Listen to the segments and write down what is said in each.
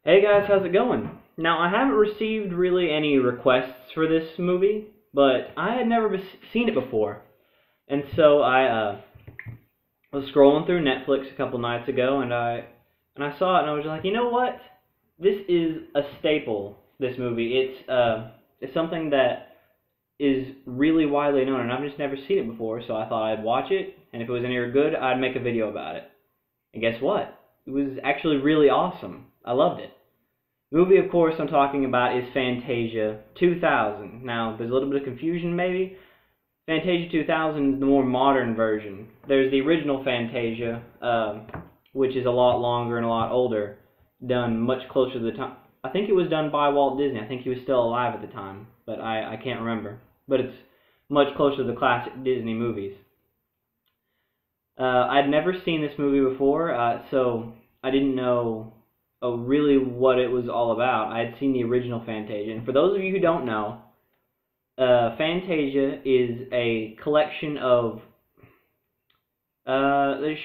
Hey guys, how's it going? Now, I haven't received really any requests for this movie, but I had never seen it before. And so I was scrolling through Netflix a couple nights ago, and I saw it, and I was like, you know what? This is a staple, this movie. It's something that is really widely known, and I've just never seen it before, so I thought I'd watch it, and if it was any good, I'd make a video about it. And guess what? It was actually really awesome. I loved it. The movie, of course, I'm talking about is Fantasia 2000. Now, there's a little bit of confusion, maybe. Fantasia 2000 is the more modern version. There's the original Fantasia, which is a lot longer and a lot older, done much closer to the time. I think it was done by Walt Disney. I think he was still alive at the time, but I can't remember. But it's much closer to the classic Disney movies. I'd never seen this movie before, so I didn't know really what it was all about. I had seen the original Fantasia, and for those of you who don't know, Fantasia is a collection of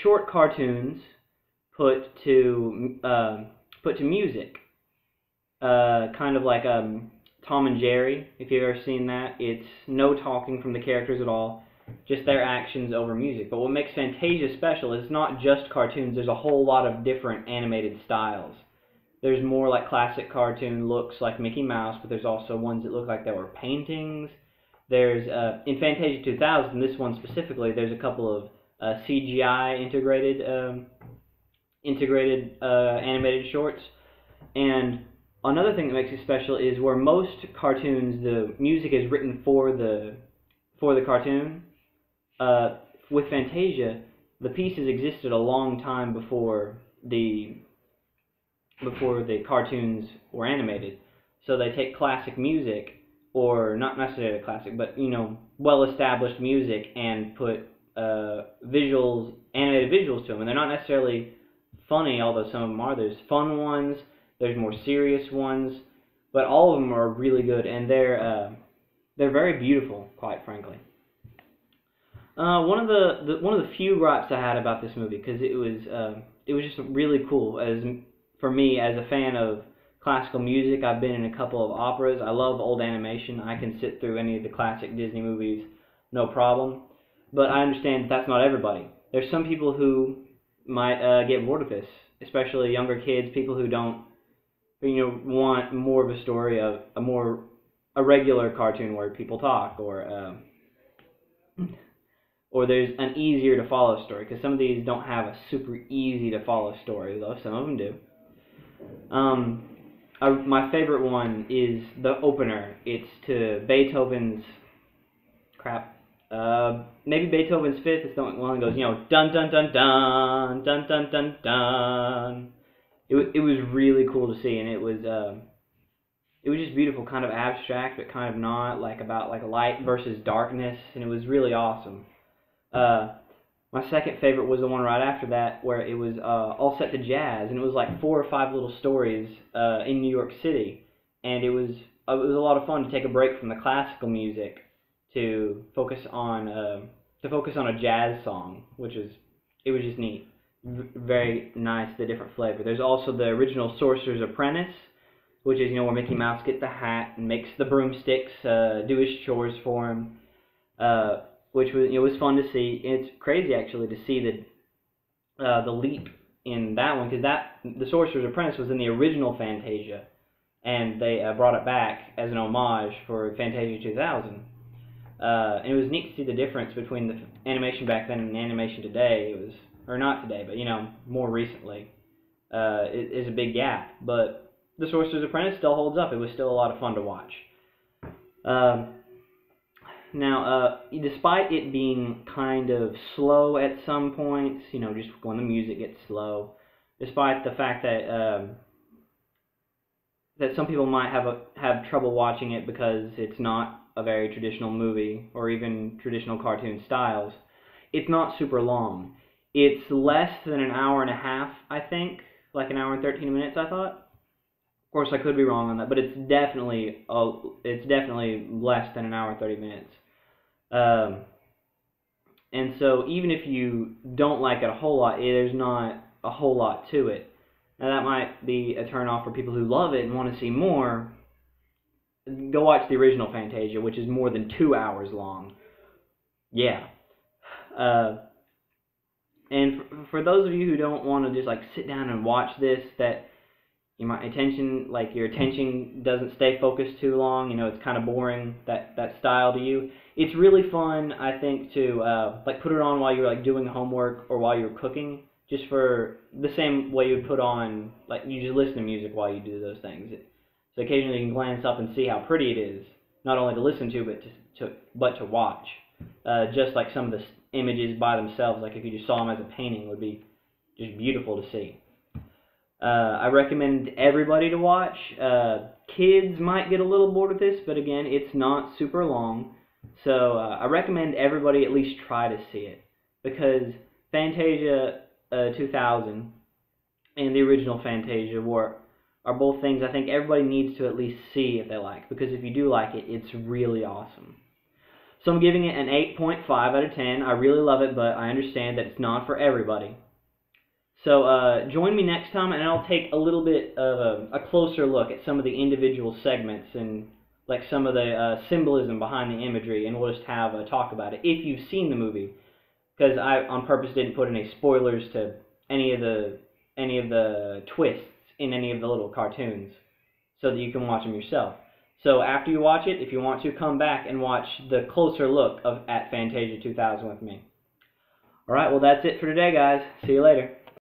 short cartoons put to music, kind of like Tom and Jerry. If you've ever seen that, it's no talking from the characters at all, just their actions over music. But what makes Fantasia special is it's not just cartoons. There's a whole lot of different animated styles. There's more like classic cartoon looks like Mickey Mouse, but there's also ones that look like they were paintings. There's, in Fantasia 2000, this one specifically, there's a couple of CGI integrated animated shorts. And another thing that makes it special is where most cartoons, the music is written for the cartoon. With Fantasia, the pieces existed a long time before the cartoons were animated. So they take classic music, or not necessarily classic, but well-established music, and put animated visuals to them. And they're not necessarily funny, although some of them are. There's fun ones, there's more serious ones, but all of them are really good, and they're very beautiful, quite frankly. One of the few gripes I had about this movie, because it was just really cool. For me, as a fan of classical music, I've been in a couple of operas. I love old animation. I can sit through any of the classic Disney movies, no problem. But I understand that's not everybody. There's some people who might get bored of this, especially younger kids, people who don't, want more of a story of a regular cartoon where people talk, or there's an easier to follow story, because some of these don't have a super easy to follow story, though some of them do. My favorite one is the opener. It's to Beethoven's maybe Beethoven's Fifth. It's the one that goes, dun dun dun dun dun dun dun dun. It was really cool to see, and it was just beautiful, kind of abstract, but kind of not, like about like light versus darkness, and it was really awesome. My second favorite was the one right after that, where it was all set to jazz, and it was like 4 or 5 little stories in New York City, and it was a lot of fun to take a break from the classical music to focus on a jazz song, it was just neat, very nice, the different flavor. There's also the original Sorcerer's Apprentice, which is where Mickey Mouse gets the hat and makes the broomsticks do his chores for him. Which was fun to see. It's crazy actually to see the leap in that one, because the Sorcerer's Apprentice was in the original Fantasia, and they brought it back as an homage for Fantasia 2000. And it was neat to see the difference between the animation back then and the animation today. Or not today, but more recently, is a big gap. But the Sorcerer's Apprentice still holds up. It was still a lot of fun to watch. Now, despite it being kind of slow at some points, just when the music gets slow, despite the fact that some people might have trouble watching it because it's not a very traditional movie or even traditional cartoon styles, it's not super long. It's less than an hour and a half, I think, like an hour and 13 minutes, I thought. Of course, I could be wrong on that, but it's definitely less than an hour and 30 minutes. And so even if you don't like it a whole lot, there's not a whole lot to it. Now that might be a turn off for people who love it and want to see more. Go watch the original Fantasia, which is more than 2 hours long. Yeah. And for those of you who don't want to just like sit down and watch this, that your attention doesn't stay focused too long. It's kind of boring, that style to you. It's really fun, I think, to like put it on while you're like doing homework or while you're cooking, just for the same way you would put on, like, you just listen to music while you do those things. So occasionally you can glance up and see how pretty it is, not only to listen to, but to watch. Just like some of the images by themselves, like if you just saw them as a painting, would be just beautiful to see. I recommend everybody to watch. Kids might get a little bored with this, but again, it's not super long. So I recommend everybody at least try to see it, because Fantasia 2000 and the original Fantasia are both things I think everybody needs to at least see if they like, because if you do like it, it's really awesome. So I'm giving it an 8.5 out of 10. I really love it, but I understand that it's not for everybody. So join me next time, and I'll take a little bit of a closer look at some of the individual segments and like some of the symbolism behind the imagery, and we'll just have a talk about it if you've seen the movie, because I on purpose didn't put any spoilers to any of the twists in any of the little cartoons, so that you can watch them yourself. So after you watch it, if you want to, come back and watch the closer look at Fantasia 2000 with me. Alright, well that's it for today, guys. See you later.